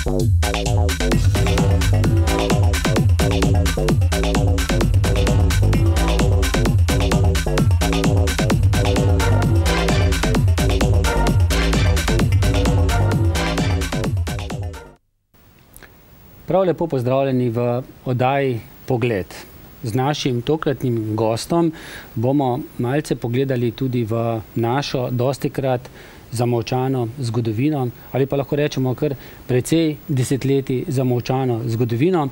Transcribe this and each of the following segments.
Prav lepo pozdravljeni v oddaji Pogled. Z našim tokratnim gostom bomo malce pogledali tudi v našo dostikrat zamolčano zgodovino, ali pa lahko rečemo kar precej desetletij zamolčano zgodovino,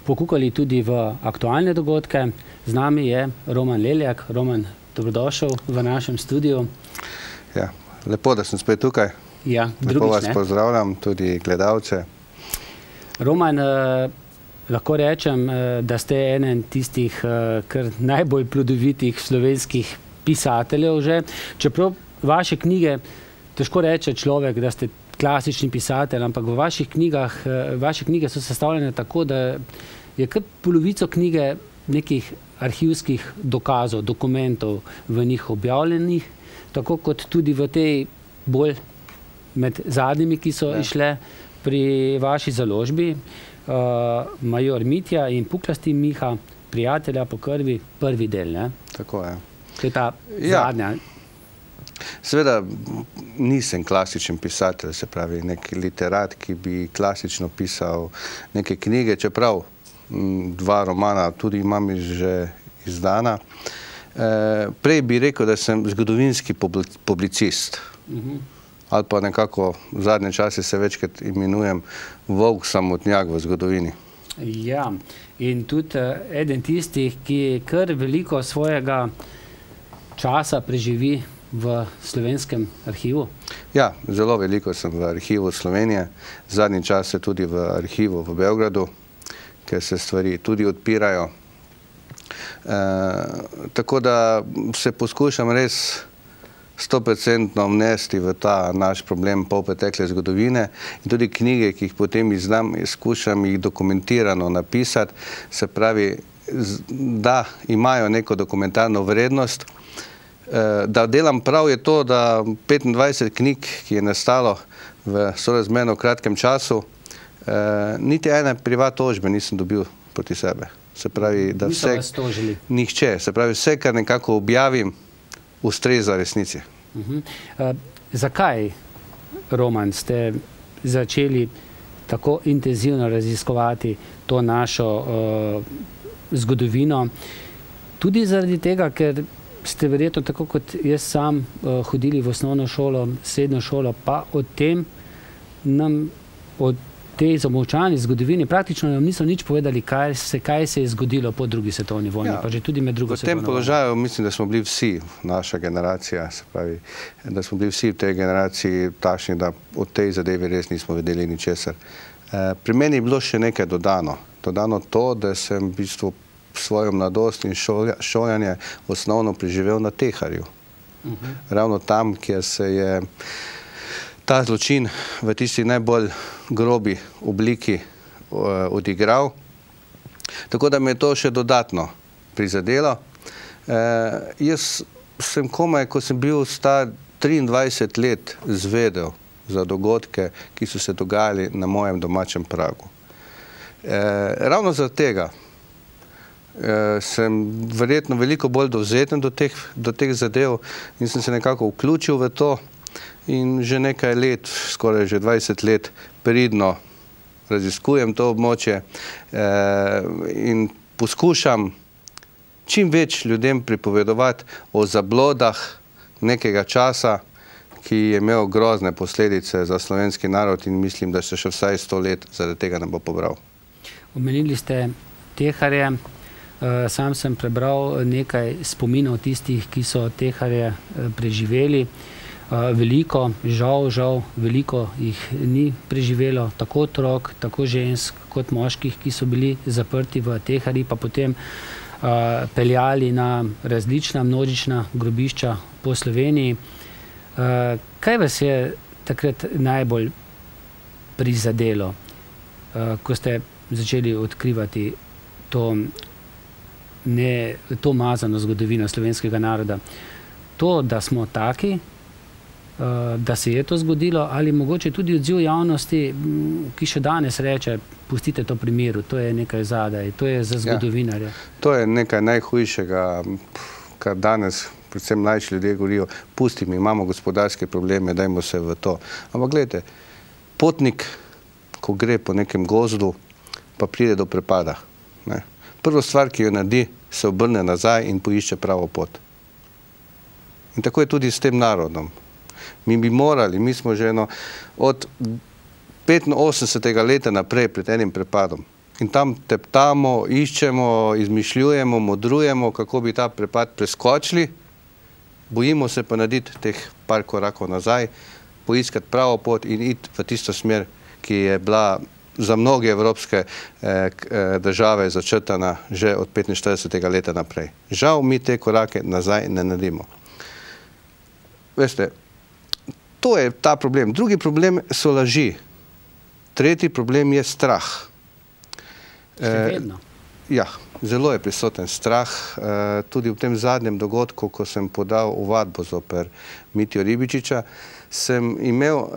pokukali tudi v aktualne dogodke. Z nami je Roman Leljak. Roman, dobrodošel v našem studiu. Ja, lepo, da sem spet tukaj. Ja, lepo vas pozdravljam, tudi gledalce. Roman, lahko rečem, da ste eden tistih kar najbolj plodovitih slovenskih pisateljev že. Čeprav vaše knjige, težko reče človek, da ste klasični pisatelj, ampak v vaše knjige so sestavljene tako, da je kar polovico knjige nekih arhivskih dokazov, dokumentov v njih objavljenih, tako kot tudi v tej bolj med zadnjimi, ki so išle pri vaši založbi, Major Mitja in Puklasti Miha, prijatelja po krvi, prvi del, ne? Tako je. To je ta zadnja. Seveda nisem klasičen pisatelj, se pravi nek literat, ki bi klasično pisal neke knjige, čeprav dva romana tudi imam že izdana. Prej bi rekel, da sem zgodovinski publicist. Ali pa nekako v zadnje čase se večkrat imenujem volk samotnjak v zgodovini. Ja, in tudi eden tistih, ki kar veliko svojega časa preživi v slovenskem arhivu. Ja, zelo veliko sem v arhivu Slovenije, zadnji čas se tudi v arhivu v Beogradu, ker se stvari tudi odpirajo. Tako da se poskušam res 100% vnesti v ta naš problem polpretekle zgodovine in tudi knjige, ki jih potem izdam, skušam jih dokumentirano napisati, se pravi, da imajo neko dokumentarno vrednost. Da delam prav je to, da 25 knjig, ki je nastalo v sorazmerno kratkem času, niti ene privat tožbe nisem dobil proti sebe. Se pravi, da nihče, se pravi, vse, kar nekako objavim, ustreza resnici. Zakaj, Roman, ste začeli tako intenzivno raziskovati to našo zgodovino? Tudi zaradi tega, ker ste verjetno, tako kot jaz sam, hodili v osnovno šolo, srednjo šolo, pa o tej zamolčani zgodovini praktično nam niso nič povedali, kaj se je zgodilo po drugi svetovni vojni, pa že tudi med drugo svetovno vojno. V tem položaju mislim, da smo bili vsi, naša generacija, se pravi, da smo bili vsi v tej generaciji takšni, da o tej zadevi res nismo vedeli ničesar. Pri meni je bilo še nekaj dodano. Dodano to, da sem v bistvu svojo mladost in šolanje osnovno preživel na Teharju. Ravno tam, kjer se je ta zločin v tisti najbolj grobi obliki odigral. Tako da me je to še dodatno prizadelo. Jaz sem komaj, ko sem bil star 23 let, zvedel za dogodke, ki so se dogajali na mojem domačem pragu. Ravno zaradi tega sem verjetno veliko bolj dovzeten do teh zadev in sem se nekako vključil v to in že nekaj let, skoraj že 20 let, pridno raziskujem to območje in poskušam čim več ljudem pripovedovati o zablodah nekega časa, ki je imel grozne posledice za slovenski narod in mislim, da se še vsaj 100 let zaradi tega ne bo pobral. Omenili ste Teharje. Sam sem prebral nekaj spominov tistih, ki so Teharje preživeli. Veliko, žal, veliko jih ni preživelo, tako otrok, tako žensk, kot moških, ki so bili zaprti v Teharji, pa potem peljali na različna množična grobišča po Sloveniji. Kaj vas je takrat najbolj prizadelo, ko ste začeli odkrivati to umazano zgodovino slovenskega naroda? To, da smo taki, da se je to zgodilo, ali mogoče tudi odziv javnosti, ki še danes reče, pustite to pri miru, to je nekaj zadaj, to je za zgodovinarja. To je nekaj najhujšega, kar danes predvsem mlajši ljudje govorijo, pusti mi, imamo gospodarske probleme, dajmo se v to. Ampak gledajte, potnik, ko gre po nekem gozdu, pa pride do prepada. Prvo stvar, ki jo naredi, se obrne nazaj in poišče pravo pot. In tako je tudi s tem narodom. Mi bi morali, mi smo že od 85. leta naprej pred enim prepadom. In tam teptamo, iščemo, izmišljujemo, modrujemo, kako bi ta prepad preskočili. Bojimo se pa narediti teh par korakov nazaj, poiskati pravo pot in iti v tisto smer, ki je bila za mnoge evropske države začrtana že od 45. leta naprej. Žal mi te korake nazaj ne naredimo. Veste, to je ta problem. Drugi problem so laži. Tretji problem je strah. Še vedno. Ja, zelo je prisoten strah. Tudi v tem zadnjem dogodku, ko sem podal ovadbo zoper Mitjo Ribičiča, sem imel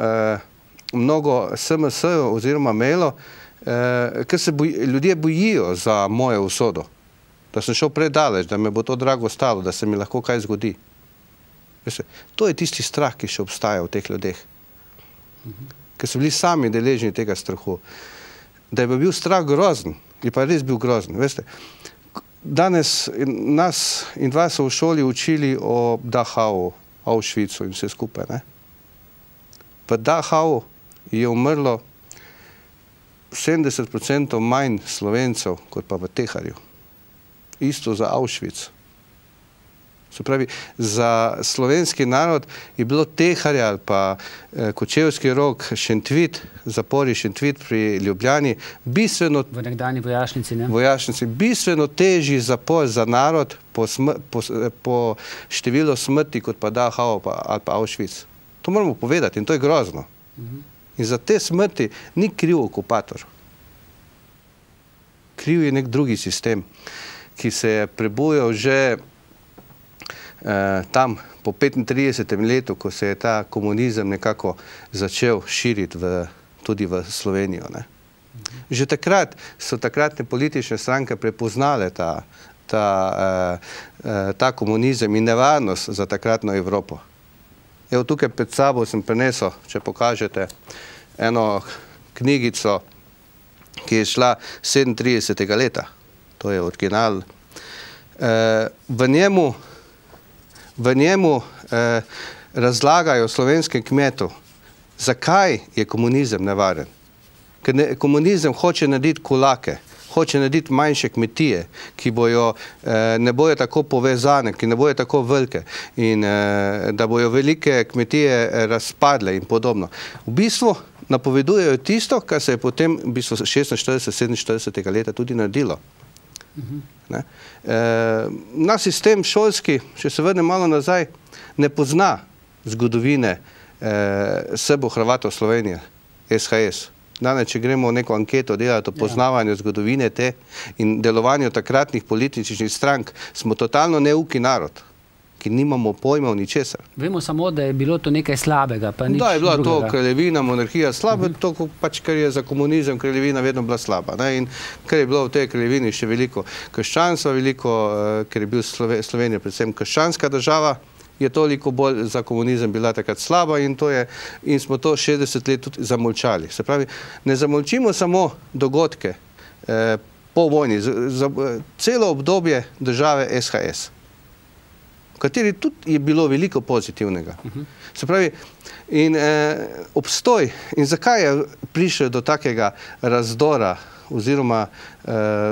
mnogo SMS-ov oziroma mailov, ker se ljudje bojijo za mojo usodo. Da sem šel predaleč, da me bo to drago stalo, da se mi lahko kaj zgodi. To je tisti strah, ki še obstaja v teh ljudeh. Ker so bili sami deležni tega strahu. Da je bil strah grozen, je pa res bil grozen. Veste, danes nas in dva so v šoli učili o Dachau, Auschwitzu in vse skupaj. V Dachau je umrlo 70% manj Slovencev, kot pa v Teharju. Isto za Auschwitz. Se pravi, za slovenski narod je bilo Teharja ali pa Kočevski Rog, Šentvit, zapori Šentvit pri Ljubljani, bistveno... V nekdanji vojašnici, ne? Vojašnici, bistveno težji zapor za narod po številu smrti, kot pa Dachau ali pa Auschwitz. To moramo povedati in to je grozno. In za te smrti ni kriv okupator. Kriv je nek drugi sistem, ki se je prebujal že tam po 35. letu, ko se je ta komunizem nekako začel širiti tudi v Slovenijo. Že takrat so takratne politične stranke prepoznale ta komunizem in nevarnost za takratno Evropo. Evo, tukaj pred sabo sem prinesel, če pokažete, eno knjigico, ki je šla 37. leta. To je original. V njemu razlagajo slovenskem kmetu, zakaj je komunizem nevaren. Ker komunizem hoče narediti kulake, hoče narediti manjše kmetije, ki ne bojo tako povezane, ki ne bojo tako velike in da bojo velike kmetije razpadle in podobno. V bistvu napovedujejo tisto, kar se je potem v bistvu 46-47. leta tudi naredilo. Naš sistem šolski, če se vrne malo nazaj, ne pozna zgodovine Srbo-Hrvatov Slovenije, SHS. Danes, če gremo v neko anketo delati o poznavanju zgodovine te in delovanju takratnih političnih strank, smo totalno neuki narod, ki nimamo pojma o ničesar. Vemo samo, da je bilo to nekaj slabega, pa nič drugega. Da, je bila to kraljevina, monarhija slaba, to pač, ker je za komunizem kraljevina vedno bila slaba. In ker je bilo v tej kraljevini še veliko krščanstva, veliko, ker je bil Slovenija predvsem krščanska država, je toliko bolj za komunizem bila takrat slaba in smo to 60 let tudi zamolčali. Se pravi, ne zamolčimo samo dogodke po vojni, celo obdobje države SHS, v kateri tudi je bilo veliko pozitivnega. Se pravi, in obstoj, in zakaj je prišel do takega razdora, oziroma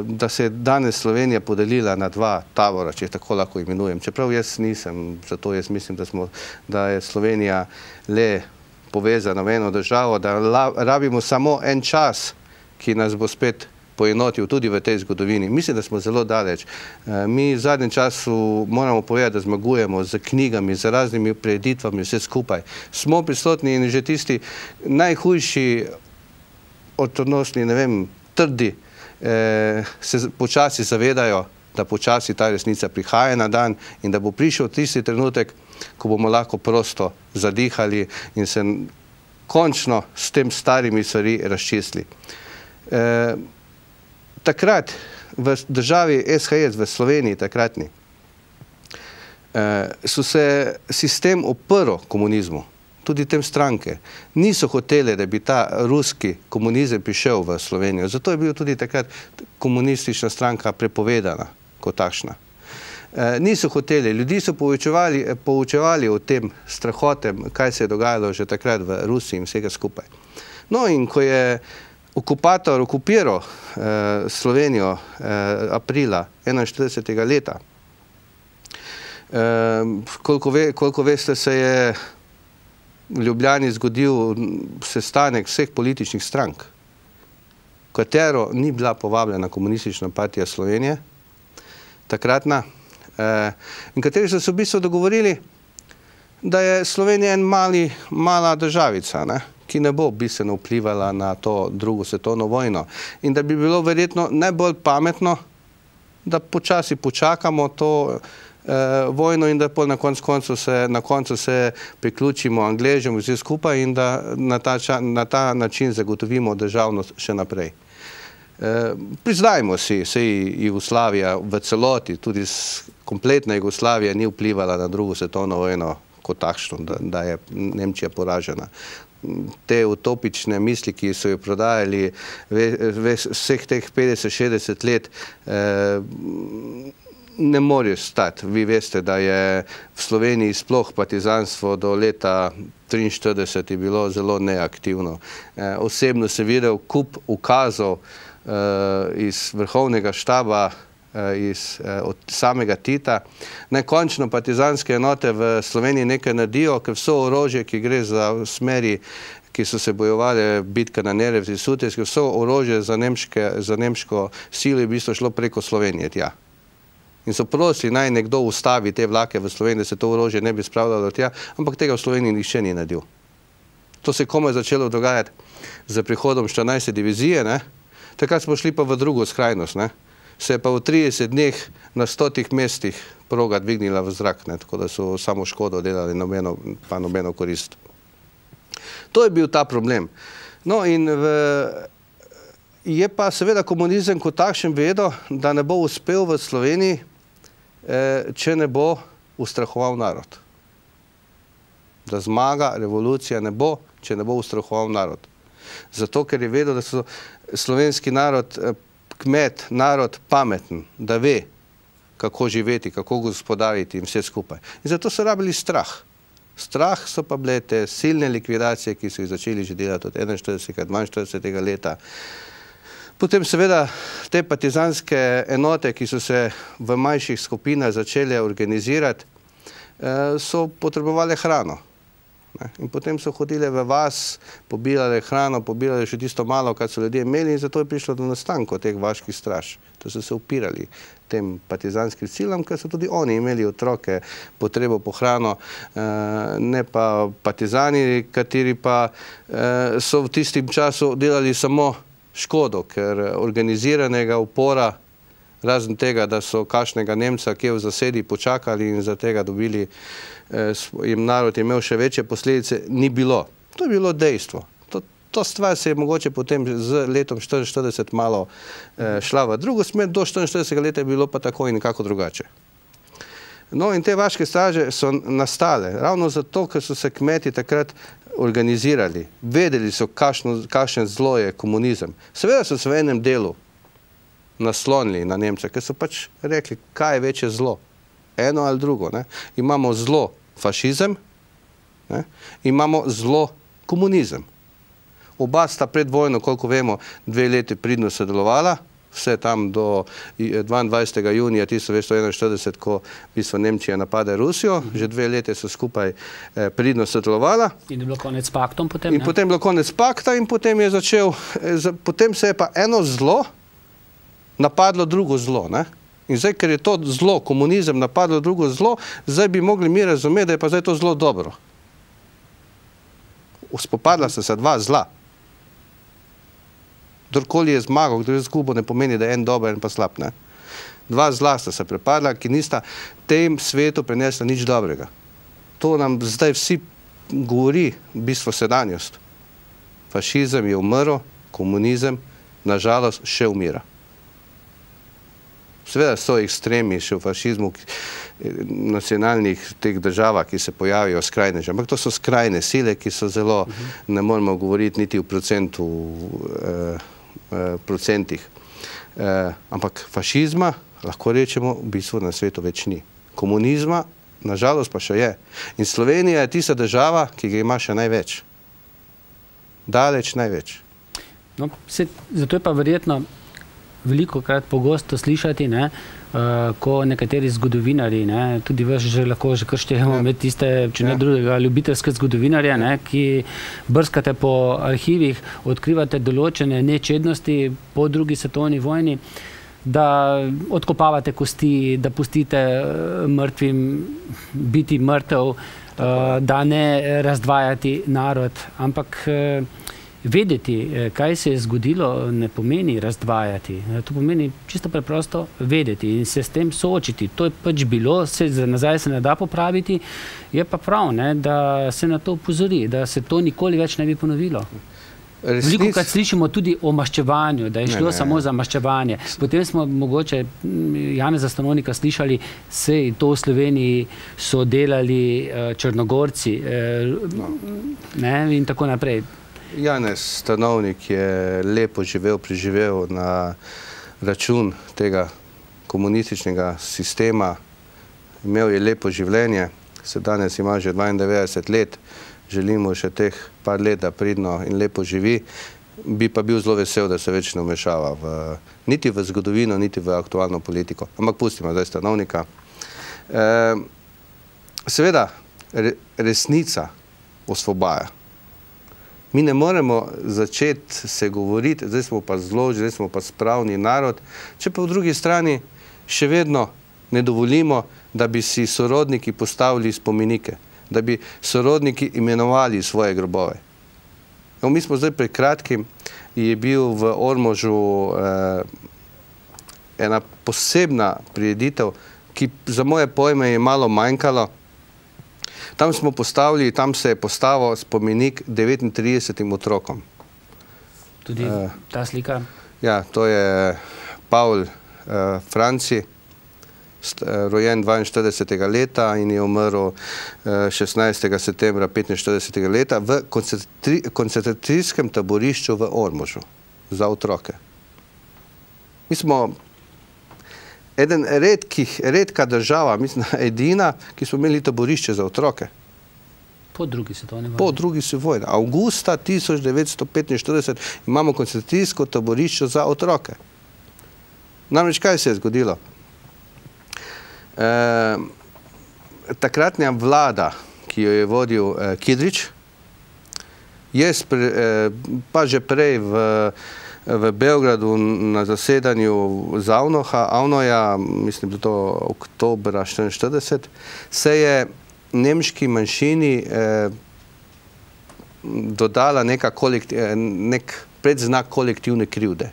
da se je danes Slovenija podelila na dva tabora, če tako lahko imenujem. Čeprav jaz nisem, zato jaz mislim, da je Slovenija le povezana v eno državo, da rabimo samo en čas, ki nas bo spet poenotil tudi v tej zgodovini. Mislim, da smo zelo daleč. Mi v zadnjem času moramo povedati, da zmagujemo z knjigami, z raznimi preditvami, vse skupaj. Smo prisotni in že tisti najhujši ortodoksni, ne vem, trdi, se počasi zavedajo, da počasi ta resnica prihaja na dan in da bo prišel tisti trenutek, ko bomo lahko prosto zadihali in se končno s tem starimi stvari razčistili. Takrat v državi SHS, v Sloveniji takratni, so se sistem oprl komunizmu, tudi tem stranke. Niso hoteli, da bi ta ruski komunizem prišel v Slovenijo. Zato je bil tudi takrat komunistična stranka prepovedana kot takšna. Niso hoteli, ljudi so poučevali o tem strahotem, kaj se je dogajalo že takrat v Rusiji in vsega skupaj. No in ko je okupator okupiral Slovenijo aprila 41. leta, koliko veste, se je v Ljubljani zgodil sestanek vseh političnih strank, v katero ni bila povabljena Komunistična partija Slovenije, takratna, in kateri so se v bistvu dogovorili, da je Slovenija en mala državica, ki ne bo bistveno vplivala na to drugo svetovno vojno in da bi bilo verjetno najbolj pametno, da počasi počakamo to vojno in da na koncu se priključimo Angležem vsi skupaj in da na ta način zagotovimo državnost še naprej. Priznajmo si, sej Jugoslavija v celoti, tudi kompletna Jugoslavija ni vplivala na drugo svetovno vojno kot takšno, da je Nemčija poražena. Te utopične misli, ki so jo prodajali vseh teh 50-60 let, ne morejo stati. Vi veste, da je v Sloveniji sploh partizanstvo do leta 1943 je bilo zelo neaktivno. Osebno sem videl kup ukazov iz vrhovnega štaba, od samega Tita. Naj končno partizanske enote v Sloveniji nekaj naredijo, ker vso orožje, ki gre za smeri, ki so se bojevali bitka na Neretvi, Sutjeski, vso orožje za nemško silo je v bistvu šlo preko Slovenije tja. In so prosili, naj nekdo ustavi te vlake v Sloveniji, da se to orožje ne bi spravljalo tja, ampak tega v Sloveniji nihče ni naredil. To se je komaj začelo dogajati z prihodom 14. divizije, takrat smo šli pa v drugo skrajnost, se je pa v 30 dneh na 100 mestih proga dvignila v zrak, tako da so samo škodo delali, pa nobeno korist. To je bil ta problem. No in je pa seveda komunizem kot takšen vedel, da ne bo uspel v Sloveniji, če ne bo ustrahoval narod. Da zmaga, revolucija ne bo, če ne bo ustrahoval narod. Zato, ker je vedel, da so slovenski narod, kmet, narod pameten, da ve, kako živeti, kako gospodariti in vse skupaj. In zato so rabili strah. Strah so pa bile te silne likvidacije, ki so jih začeli že delati od 41. 42. leta. Potem seveda te partizanske enote, ki so se v manjših skupinah začele organizirati, so potrebovali hrano. In potem so hodile v vas, pobirale hrano, pobirale še tisto malo, kar so ljudje imeli in zato je prišlo do nastanka teh vaških straž. To so se upirali tem partizanskim silam, ker so tudi oni imeli otroke potrebo po hrano, ne pa partizani, kateri pa so v tistim času delali samo škodo, ker organiziranega upora, razen tega, da so kakšnega Nemca, ki je v zasedi počakali in za tega dobili, jim narod imel še večje posledice, ni bilo. To je bilo dejstvo. To stvar se je mogoče potem z letom 1944 malo šla v drugo smer, do 1944 leta je bilo pa tako in nekako drugače. No in te vaške straže so nastale, ravno zato, ker so se kmeti takrat organizirali, vedeli so, kakšen zlo je komunizem. Seveda so se v enem delu naslonili na Nemce, ker so pač rekli, kaj je večje zlo, eno ali drugo. Imamo zlo fašizem, imamo zlo komunizem. Oba sta pred vojno, koliko vemo, 2 leti pridno sodelovala, vse tam do 22. junija 1941, ko v bistvu Nemčija napade Rusijo, že 2 leti so skupaj pridno sodelovala. In je bilo konec paktom potem? In potem je bilo konec pakta in potem je začel, potem se je pa eno zlo napadlo drugo zlo, In zdaj, ker je to zlo, komunizem, napadlo drugo zlo, zdaj bi mogli mi razumeti, da je pa zdaj to zlo dobro. Spopadla se dva zla. Kdorkoli je zmagal, kdo je izgubil, ne pomeni, da je en dober in pa slab. Dva zla sta se prepadla, ki nista tem svetu prinesla nič dobrega. to nam zdaj vsi govori v bistvu sedanjost. Fašizem je umrl, komunizem nažalost še umira. Seveda so ekstremi še v fašizmu, nacionalnih teh državah, ki se pojavijo skrajneže, ampak to so skrajne sile, ki so zelo, ne moramo govoriti niti v procentih. Ampak fašizma, lahko rečemo, v bistvu na svetu več ni. Komunizma, nažalost pa še je. In Slovenija je tista država, ki ga ima še največ. Daleč največ. No, zato je pa verjetno veliko krat pogosto slišati, ko nekateri zgodovinari, tudi vas že lahko že kar štejemo med tiste, če ne drugega, ljubiteljske zgodovinarje, ki brskate po arhivih, odkrivate določene nečednosti po drugi svetovni vojni, da odkopavate kosti, da pustite mrtvim biti mrtev, da ne razdvajati narod, ampak vedeti, kaj se je zgodilo, ne pomeni razdvajati. To pomeni čisto preprosto vedeti in se s tem soočiti. To je pač bilo, nazaj se ne da popraviti, je pa prav, da se na to opozori, da se to nikoli več ne bi ponovilo. Veliko krat slišimo tudi o maščevanju, da je šlo samo za maščevanje. Potem smo mogoče Janeza Stanovnika slišali, sej to v Sloveniji so delali Črnogorci in tako naprej. Janez Stanovnik je lepo preživel na račun tega komunističnega sistema. Imel je lepo življenje, se danes ima že 92 let, želimo še teh par let, da pridno in lepo živi. Bi pa bil zelo vesel, da se več ne vmešava niti v zgodovino, niti v aktualno politiko. Ampak pustimo zdaj Stanovnika. Seveda, resnica osvobaja. Mi ne moremo začeti se govoriti, zdaj smo pa zloži, zdaj smo pa spravni narod, če pa v drugi strani še vedno ne dovolimo, da bi si sorodniki postavili spomenike, da bi sorodniki imenovali svoje grobove. Mi smo zdaj pred kratkim, je bil v Ormožu ena posebna prireditev, ki za moje pojme je malo manjkalo. Tam smo postavili, tam se je postavil spomenik 39 otrokom. Tudi ta slika? Ja, to je Paul Franci, rojen 42. leta in je umrl 16. septembra 45. leta v koncentracijskem taborišču v Ormožu za otroke. Mi smo redka država, mislim, edina, ki smo imeli taborišče za otroke. Po drugi svetovni vojni. Po drugi svetovni vojni. Avgusta 1945 imamo koncentracijsko taborišče za otroke. Namreč, kaj se je zgodilo? Takratna vlada, ki jo je vodil Kidrič, je pa že prej v Beogradu na zasedanju Avnoja, mislim, da je to oktobra 1944, se je nemški manjšini dodala nek predznak kolektivne krivde.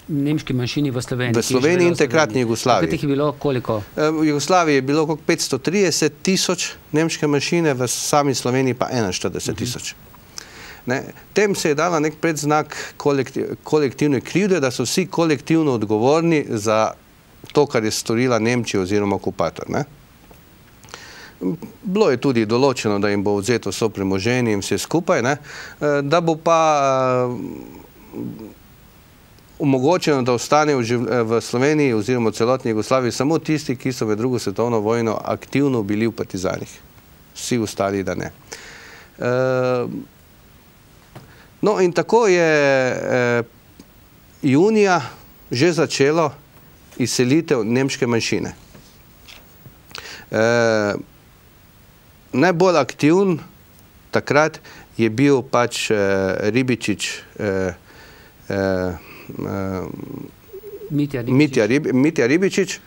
Nemški manjšini v Sloveniji? V Sloveniji in takratni Jugoslaviji. Takrat jih je bilo koliko? V Jugoslaviji je bilo 530 tisoč nemške manjšine, v sami Sloveniji pa 41 tisoč. Tem se je dala nek predznak kolektivne krivde, da so vsi kolektivno odgovorni za to, kar je storila Nemčija oziroma okupator. Bilo je tudi določeno, da jim bo vzeto vso premoženje in vse skupaj, da bo pa omogočeno, da ostane v Sloveniji oziroma v celotni Jugoslaviji samo tisti, ki so med drugo svetovno vojno aktivno bili v partizanih. Vsi ostali, da ne. No in tako je junija že začelo izselitev nemške manjšine. Najbolj aktiven takrat je bil pač Ribičič, Mitja Ribičič,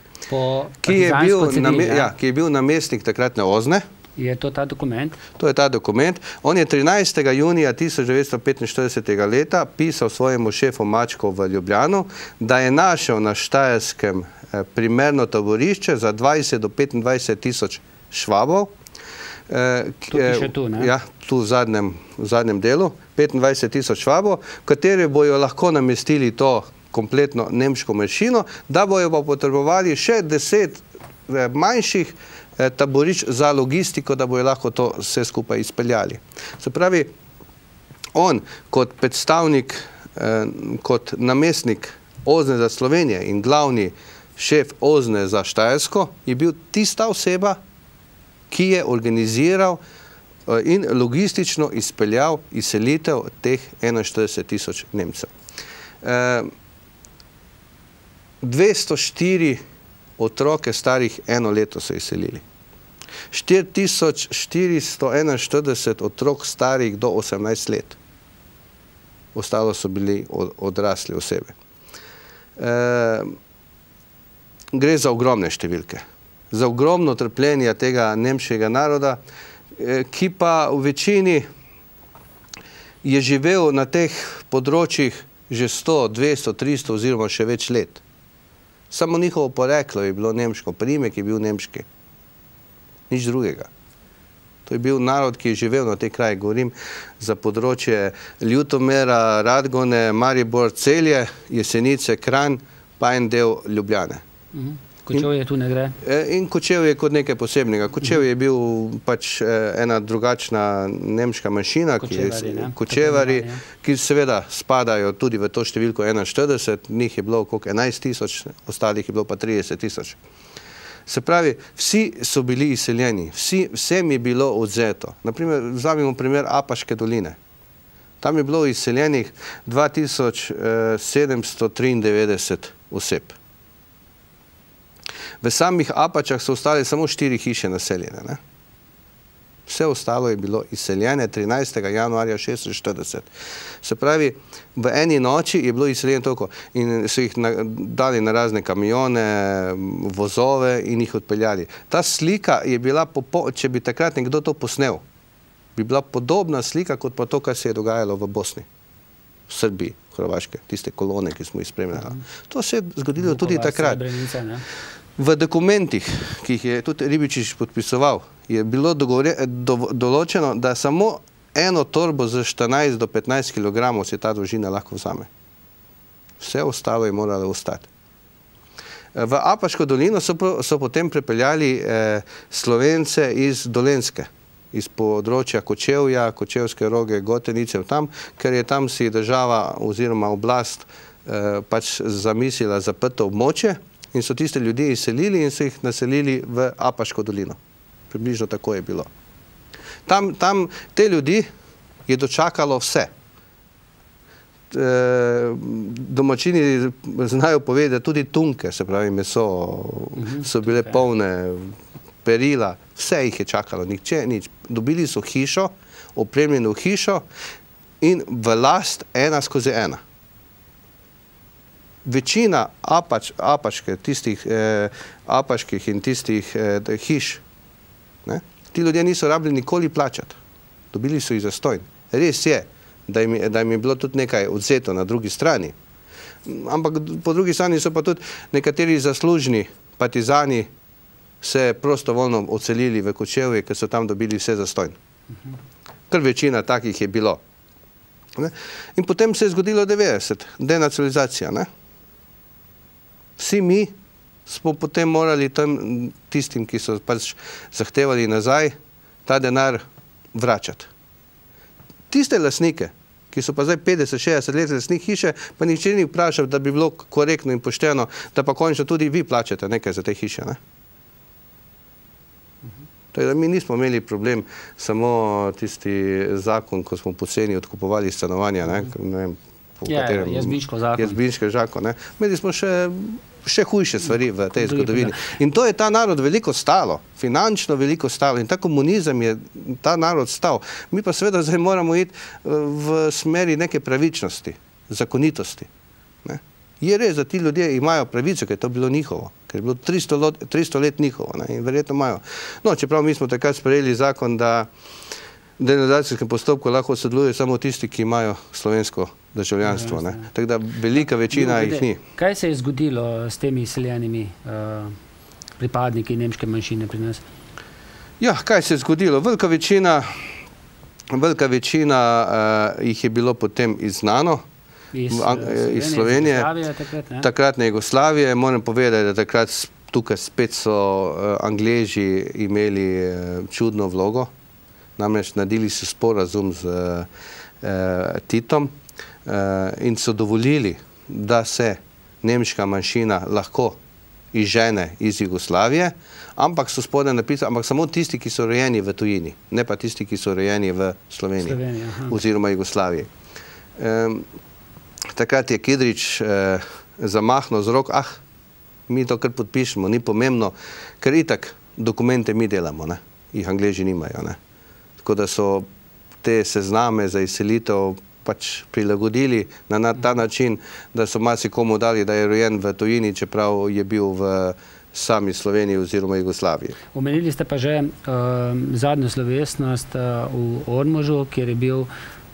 ki je bil namestnik takratne OZNE. Je to ta dokument? To je ta dokument. On je 13. junija 1945. leta pisal svojemu šefu Mačku v Ljubljano, da je našel na Štajerskem primerno taborišče za 20 do 25 tisoč Švabov, Še tu, ne? Ja, tu v zadnjem delu, 25.000 Švabov, kateri bojo lahko namestili to kompletno nemško manjšino, da bojo pa potrebovali še 10 manjših taborišč za logistiko, da bojo lahko to vse skupaj izpeljali. Se pravi, on kot predstavnik, kot namestnik OZNE za Slovenije in glavni šef OZNE za Štajersko je bil tista oseba, ki je organiziral in logistično izpeljal izselitev teh 41.000 Nemcev. 204 otroke starih 1 leto so izselili. 4.441 otrok starih do 18 let. Ostalo so bili odrasli osebe. Gre za ogromne številke. Za ogromno trpljenja tega nemškega naroda, ki pa v večini je živel na teh področjih že 100, 200, 300 oziroma še več let. Samo njihovo poreklo je bilo nemško, priimek je bil nemški. Nič drugega. To je bil narod, ki je živel na tej kraji. Govorim za področje Ljutomera, Radgone, Maribor, Celje, Jesenice, Kranj, pa en del Ljubljane. Kočevje tu ne gre? In Kočevje je kot nekaj posebnega. Kočevje je bil pač ena drugačna nemška manjšina, kočevari, ki seveda spadajo tudi v to številko 41, njih je bilo okrog 11.000, ostalih je bilo pa 30.000. Se pravi, vsi so bili izseljeni, vsem je bilo odzeto. Naprimer, vzamemo primer Apaške doline. Tam je bilo izseljenih 2793 oseb. V samih Apačah so ostale samo 4 hiše naseljene. Ne? Vse ostalo je bilo izseljene 13. januarja 1946. Se pravi, v eni noči je bilo izseljeno toliko in so jih dali na razne kamione, vozove in jih odpeljali. Ta slika je bila, če bi takrat nekdo to posnel, bi bila podobna slika kot pa to, kar se je dogajalo v Bosni, v Srbiji, Hrvaške, tiste kolone, ki smo jih spremljali. To se je zgodilo tudi takrat. V dokumentih, ki jih je tudi Ribičič podpisoval, je bilo določeno, da samo eno torbo z 14 do 15 kg si ta družina lahko vzame. Vse ostalo je moralo ostati. V Apaško dolino so potem prepeljali Slovence iz Dolenjske, iz področja Kočevja, Kočevske Roge, Gotenice, tam, ker je tam si država oziroma oblast pač zamislila zaprto območje, in so tiste ljudi izselili in so jih naselili v Apaško dolino. Približno tako je bilo. Tam te ljudi je dočakalo vse. Domačini znajo povedati, tudi tunke, se pravi meso, so bile polne, perila, vse jih je čakalo, nihče nič. Dobili so hišo, opremljeno hišo in v last 1/1. Večina apaških in tistih hiš, ti ljudje niso rabili nikoli plačati. Dobili so jih zastonj. Res je, da jim je bilo tudi nekaj odzeto na drugi strani. Ampak po drugi strani so pa tudi nekateri zaslužni partizani se prostovoljno odselili v Kočevje, ker so tam dobili vse zastonj. Kar večina takih je bilo. In potem se je zgodilo 90, denacionalizacija. Vsi mi smo potem morali tistim, ki so pač zahtevali nazaj, ta denar vračati. Tiste lastnike, ki so pa zdaj 50-60 let lastnik hiše, pa nihče ni vprašal, da bi bilo korektno in pošteno, da pa končno tudi vi plačate nekaj za te hiše. Mi nismo imeli problem samo tisti zakon, ko smo poceni odkupovali stanovanja, ne vem, po katerem... Jazbinški zakon. Imeli smo še hujše stvari v tej zgodovini. In to je ta narod veliko stalo, finančno veliko stalo. In ta komunizem je ta narod stal. Mi pa seveda zdaj moramo iti v smeri neke pravičnosti, zakonitosti. Je res, da ti ljudje imajo pravico, ker je to bilo njihovo, ker je bilo 300 let njihovo in verjetno imajo. No, čeprav mi smo takrat sprejeli zakon, da v denacionalizacijskem postopku lahko sodelujejo samo tisti, ki imajo slovensko državljanstvo. Tako da velika večina jih ni. Kaj se je zgodilo s temi izseljenimi pripadniki nemške manjšine pri nas? Ja, kaj se je zgodilo? Velika večina jih je bilo potem izgnano iz Slovenije, takratne Jugoslavije. Moram povedati, da takrat tukaj spet so Angleži imeli čudno vlogo. Namreč naredili so sporazum z Titom in so dovolili, da se nemška manjšina lahko izžene iz Jugoslavije, ampak so spodaj napisali, ampak samo tisti, ki so rojeni v tujini, ne pa tisti, ki so rojeni v Sloveniji oziroma Jugoslaviji. Takrat je Kidrič zamahnil z roko, mi to kar podpišemo, ni pomembno, ker itak dokumente mi delamo, jih Angleži nimajo. Tako da so te sezname za izselitev pač prilagodili na ta način, da so marsikomu dali, da je rojen v tujini, čeprav je bil v sami Sloveniji oziroma Jugoslaviji. Omenili ste pa že zadnjo slovesnost v Ormožu, kjer je bil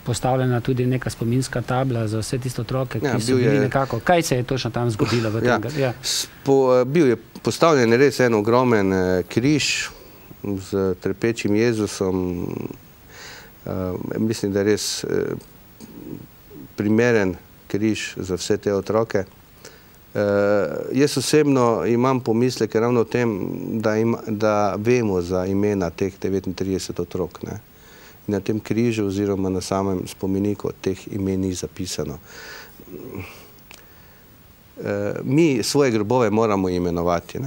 postavljena tudi neka spominska tabla za vse tiste otroke, ki so bili nekako. Kaj se je točno tam zgodilo? Bil je postavljen res en ogromen križ z trpečim Jezusom. Mislim, da je res primeren križ za vse te otroke. Jaz osebno imam pomisleke ravno o tem, da vemo za imena teh 39 otrok. In na tem križu oziroma na samem spomeniku teh imen ni zapisano. Mi svoje grobove moramo imenovati.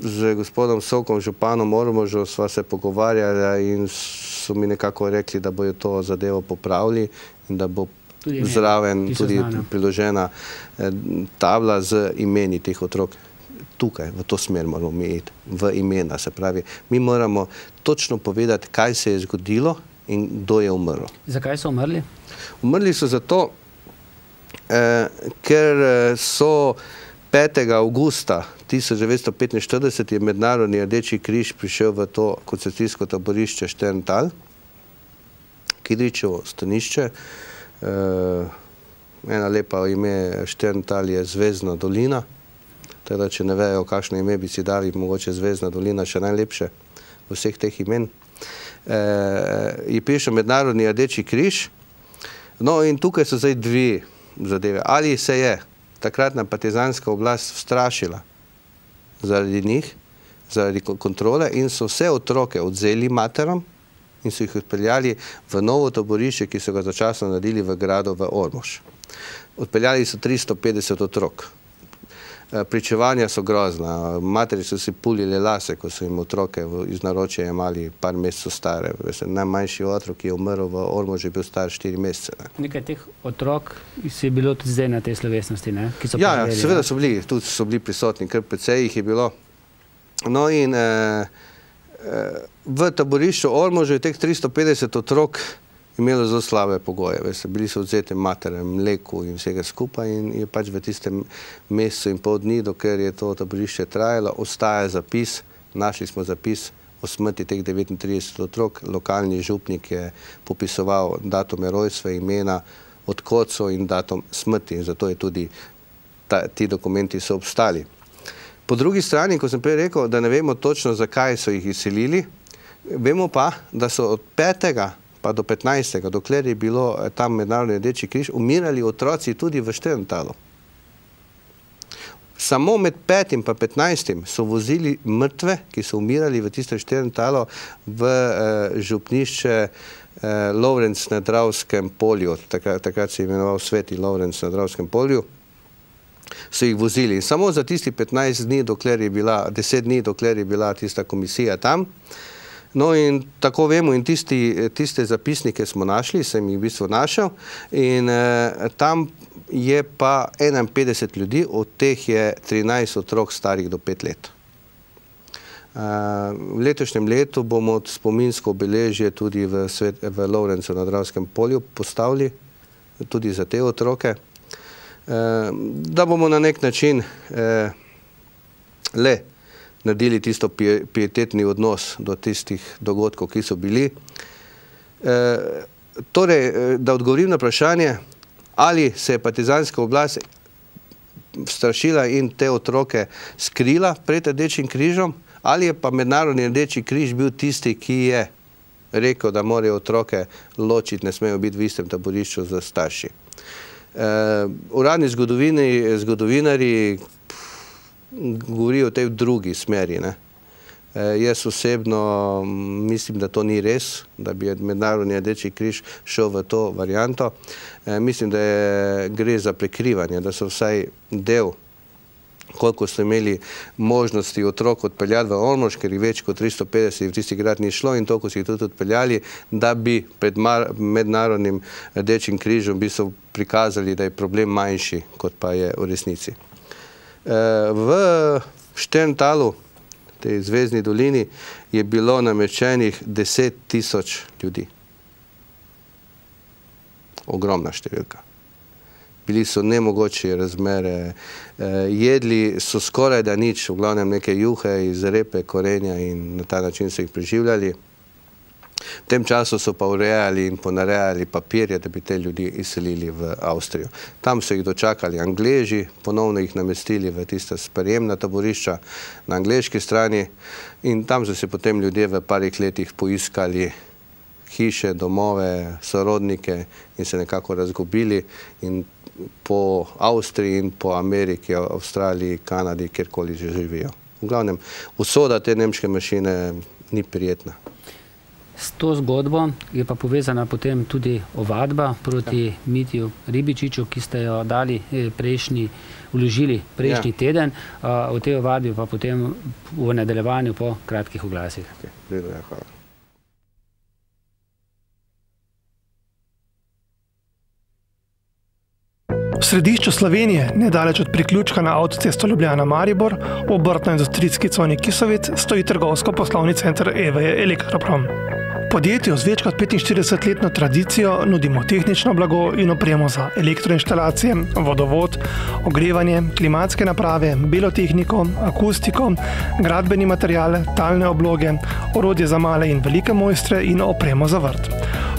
Z gospodom Sokom, županom Ormožu, sva se pogovarjala in so mi nekako rekli, da bojo to zadevo popravili in da bo zraven tudi priložena tabla z imeni teh otrok. Tukaj, v to smer moramo mi iti, v imena, se pravi. Mi moramo točno povedati, kaj se je zgodilo in kdo je umrl. Zakaj so umrli? Umrli so zato, ker so 5. avgusta 1945 je Mednarodni Rdeči križ prišel v to koncentracijsko taborišče Šterntal, Kidričevo stanišče. Ena lepa ime Šterntal je Zvezdna dolina. Teda, če ne vejo, kakšno ime bi si dali, mogoče Zvezdna dolina še najlepše v vseh teh imen. Je prišel Mednarodni Rdeči križ. No in tukaj so zdaj dve zadeve. Ali se je takratna partizanska oblast strašila zaradi njih, zaradi kontrole in so vse otroke odzeli materam in so jih odpeljali v novo taborišče, ki so ga začasno naredili v gradu v Ormož. Odpeljali so 350 otrok. Pričevanja so grozna. Materi so si pulili lase, ko so jim otroke iz naročja jemali par mesecev stare. Najmanjši otrok, ki je umrl v Ormožu, je bil star 4 mesece. Nekaj teh otrok je bilo tudi zdaj na tej slovesnosti, ne? Ja, seveda so bili, tudi so bili prisotni, kar precej jih je bilo. No in v taborišču Ormožu je teh 350 otrok imelo zelo slabe pogoje. Bili so odzete matere, mleku in vsega skupaj in je pač v tistem mesecu in pol dni, dokler je to taborišče trajalo, ostaja zapis, našli smo zapis o smrti teh 39 otrok. Lokalni župnik je popisoval datume rojstva, imena, odkot so in datum smrti in zato je tudi ti dokumenti so obstali. Po drugi strani, ko sem prej rekel, da ne vemo točno, zakaj so jih izselili, vemo pa, da so od 5. pa do 15. dokler je bilo tam Mednarodni Rdeči križ, umirali otroci tudi v Šterntalu. Samo med 5. pa 15. so vozili mrtve, ki so umirali v tistem Šterntalu, v župnišče Lovrenc na Dravskem polju, takrat se je imenoval Sveti Lovrenc na Dravskem polju, so jih vozili. Samo za tisti 15 dni, 10 dni, dokler je bila tista komisija tam. No in tako vemo in tiste zapisnike smo našli, sem jih v bistvu našel in tam je pa 51 ljudi, od teh je 13 otrok starih do 5 let. V letošnjem letu bomo spominsko obeležje tudi v Lovrencu na Dravskem polju postavili, tudi za te otroke, da bomo na nek način le naredili tisto pietetni odnos do tistih dogodkov, ki so bili. Torej, da odgovorim na vprašanje, ali se je partizanska oblast strašila in te otroke skrila pred Rdečim križom, Ali je pa Mednarodni Rdeči križ bil tisti, ki je rekel, da morajo otroke ločiti, ne smejo biti v istem taborišču z starši. Uradni zgodovinarji govorijo o tej drugi smeri, ne. Jaz osebno mislim, da to ni res, da bi Mednarodni Rdeči križ šel v to varianto. Mislim, da gre za prekrivanje, da so vsaj del, koliko so imeli možnosti otrok odpeljati v Ormož, ker jih več kot 350 v tisti grad ni šlo in toliko si jih tudi odpeljali, da bi pred Mednarodnim Rdečim križem v bistvu prikazali, da je problem manjši, kot pa je v resnici. V Šterntalu, tej Zvezdni dolini, je bilo nameščenih 10 000 ljudi. Ogromna številka. Bili so nemogoče razmere, jedli so skoraj da nič, v glavnem neke juhe iz repe, korenja in na ta način so jih preživljali. V tem času so pa urejali in ponarejali papirje, da bi te ljudi izselili v Avstrijo. Tam so jih dočakali Angleži, ponovno jih namestili v tista sprejemna taborišča na angleški strani in tam so se potem ljudje v parih letih poiskali hiše, domove, sorodnike in se nekako razgubili in po Avstriji in po Ameriki, Avstraliji, Kanadi, kjerkoli že živijo. V glavnem, usoda te nemške manjšine ni prijetna. S to zgodbo je pa povezana potem tudi ovadba proti Mitju Ribičiču, ki ste jo vložili prejšnji teden. O tej ovadbi pa potem v nadaljevanju po kratkih oglasih. Hvala. V središču Slovenije, nedaleč od priključka na avtocesto Ljubljana-Maribor, v obrtno-industrijski coni Kisovec, stoji trgovsko-poslovni center EVE Elektroprom. Podjetju z več kot 45-letno tradicijo nudimo tehnično blago in opremo za elektroinštalacije, vodovod, ogrevanje, klimatske naprave, belotehniko, akustiko, gradbeni material, talne obloge, orodje za male in velike mojstre in opremo za vrt.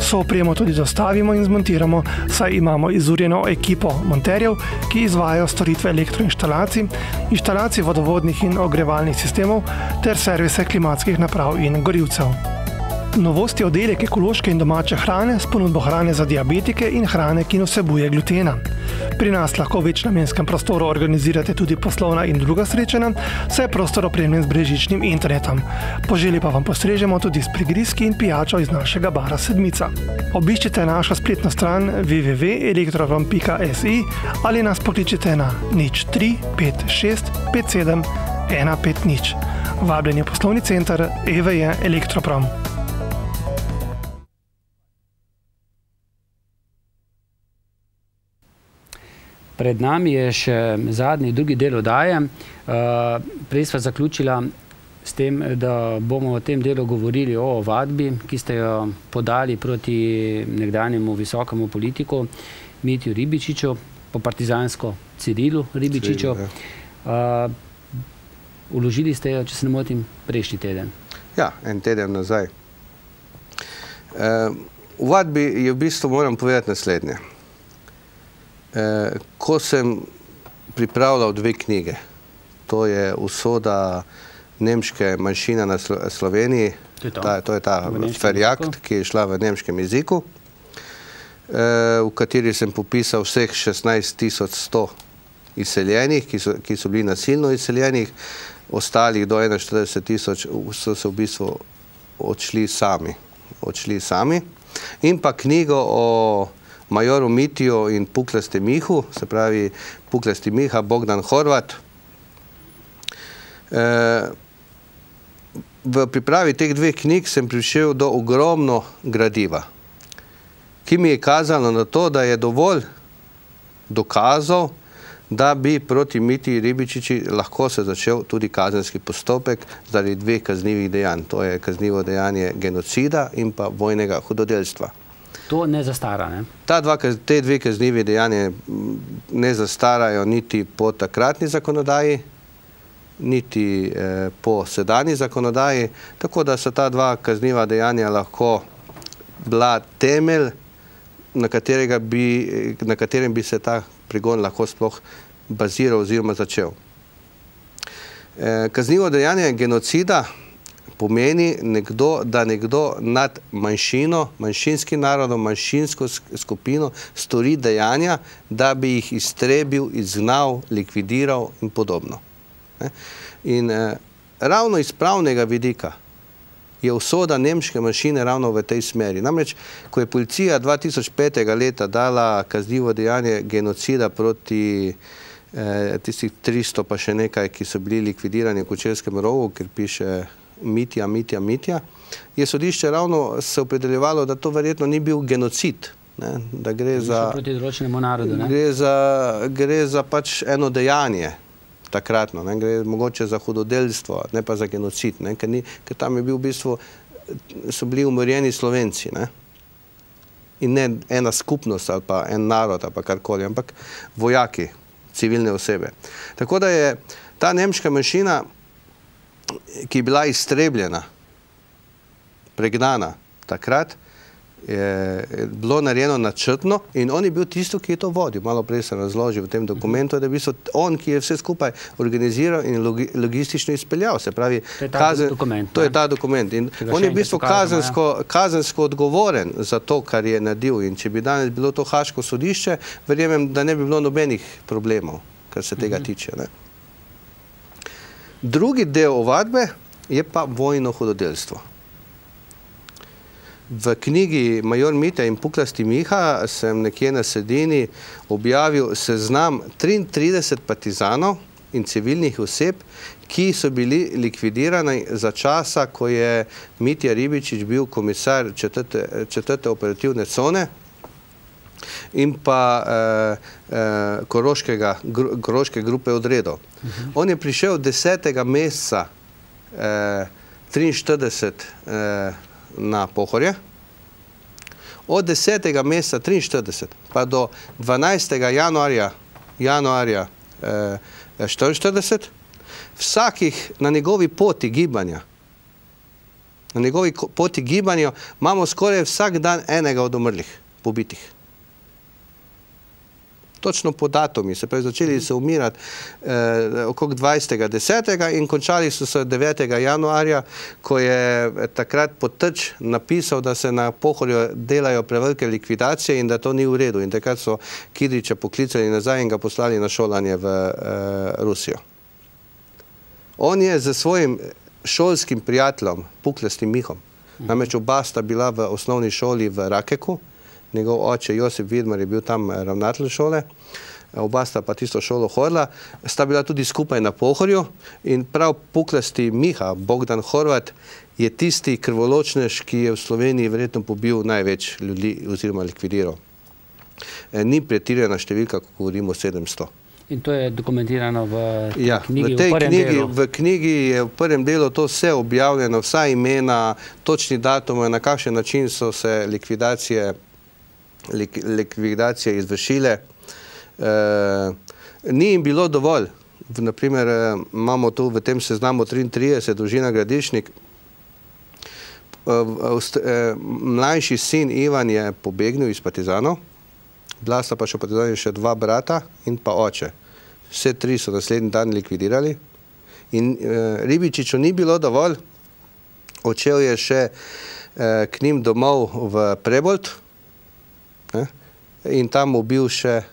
Vso opremo tudi dostavimo in zmontiramo, saj imamo izurjeno ekipo monterjev, ki izvajajo storitve elektroinštalacij, inštalacij vodovodnih in ogrevalnih sistemov ter servise klimatskih naprav in gorivcev. Novost je oddelek ekološke in domače hrane s ponudbo hrane za diabetike in hrane, ki ne vsebuje glutena. Pri nas lahko v večnamenskem prostoru organizirate tudi poslovna in druga srečanja, saj je prostor opremljen z brezžičnim internetom. Po želji pa vam postrežemo tudi s prigrizki in pijačo iz našega bara Sedmica. Obiščite našo spletno stran www.elektroprom.si ali nas pokličite na 03 56 57 150. Vabljen je poslovni center EVE Elektroprom. Pred nami je še zadnji, drugi del oddaje. Prej sva zaključila s tem, da bomo v tem delu govorili o ovadbi, ki ste jo podali proti nekdanjemu visokemu politiku Mitju Ribičiču, po partizansko Cirilu Ribičiču. Vložili ste jo, če se ne motim, prejšnji teden. Ja, en teden nazaj. V ovadbi je v bistvu, moram povedati naslednje. Ko sem pripravljal 2 knjige, to je usoda nemške manjšine na Sloveniji, to je ta Verjagd, ki je šla v nemškem jeziku, v kateri sem popisal vseh 16 100 izseljenih, ki so bili nasilno izseljenih, ostalih do 41 000 so se v bistvu odšli sami. In pa knjigo o majoru Mitiju in Puklastem Mihu, se pravi Puklasti Miha, Bogdan Horvat. V pripravi teh 2 knjig sem prišel do ogromno gradiva, ki mi je kazalo na to, da je dovolj dokazov, da bi proti Mitji Ribičiču lahko se začel tudi kazenski postopek zaradi 2 kaznivih dejanj. To je kaznivo dejanje genocida in pa vojnega hudodelstva. To ne zastara, ne? Te 2 kaznivi dejanje ne zastarajo niti po takratni zakonodaji, niti po sedanji zakonodaji, tako da so ta 2 kazniva dejanja lahko bila temelj, na katerem bi se ta pregon lahko sploh baziral oziroma začel. Kaznivo dejanje genocida pomeni da nekdo nad manjšino, manjšinskim narodom, manjšinsko skupino stori dejanja, da bi jih iztrebil, izgnal, likvidiral in podobno. In ravno iz pravnega vidika je usoda nemške manjšine ravno v tej smeri. Namreč, ko je policija 2005. leta dala kaznivo dejanje genocida proti tistih 300 pa še nekaj, ki so bili likvidirani v Kočevskem rovu, ker piše Mitja, je sodišče ravno se opredeljevalo, da to verjetno ni bil genocid, da gre za proti določenemu narodu, ne? Gre za pač eno dejanje takratno, gre mogoče za hudodelstvo, ne pa za genocid, ker tam je bil v bistvu, so bili umorjeni Slovenci, in ne ena skupnost ali pa en narod ali pa karkoli, ampak vojaki, civilne osebe. Tako da je ta nemška manjšina, ki je bila iztrebljena, pregnana takrat, je bilo narejeno načrtno in on je bil tisto, ki je to vodil. Malo prej sem razložil v tem dokumentu, da je bil on, ki je vse skupaj organiziral in logistično izpeljal. Se pravi, to je ta dokument. In on je v bistvu kazensko odgovoren za to, kar je naredil. In če bi danes bilo to Haaško sodišče, verjamem, da ne bi bilo nobenih problemov, kar se tega tiče. Drugi del ovadbe je pa vojno hudodelstvo. V knjigi Major Mitja in Puklasti Miha sem nekje na sredini objavil seznam 33 partizanov in civilnih oseb, ki so bili likvidirani za časa, ko je Mitja Ribičič bil komisar 4. operativne cone in pa Koroške grupe odredov. On je prišel 10. meseca 43 na Pohorje, od 10. meseca 43 pa do 12. januarja 44, vsakih na njegovi poti gibanja, imamo skoraj vsak dan enega od umrlih, pobitih. Točno po datumi, se pravi, začeli so umirati okrog 20.10. in končali so se 9. januarja, ko je takrat Potrč napisal, da se na Pohorju delajo prevelike likvidacije in da to ni v redu. In takrat so Kidriča poklicali nazaj in ga poslali na šolanje v Rusijo. On je z svojim šolskim prijateljem, Puklastim Mihom, namreč oba sta bila v osnovni šoli v Rakeku, njegov oče Josip Vidmar je bil tam ravnatelj šole, oba sta pa tisto šolo hodila, sta bila tudi skupaj na Pohorju in prav Puklasti Miha, Bogdan Horvat, je tisti krvoločnež, ki je v Sloveniji verjetno pobil največ ljudi oziroma likvidiral. Ni pretirana številka, ko govorimo 700. In to je dokumentirano v knjigi, v prvem delu? V knjigi je v prvem delu to vse objavljeno, vsa imena, točni datumi, na kakšen način so se likvidacije izvršile. Ni jim bilo dovolj. Naprimer, imamo tu v tem seznamu 33, družina Gradišnik. Mlajši sin Ivan je pobegnil iz partizanov, bila sta pa še partizani še dva brata in pa oče. Vse tri so naslednji dan likvidirali. In Ribičiču ni bilo dovolj. Odšel je še k njim domov v Prebold in tam ubil še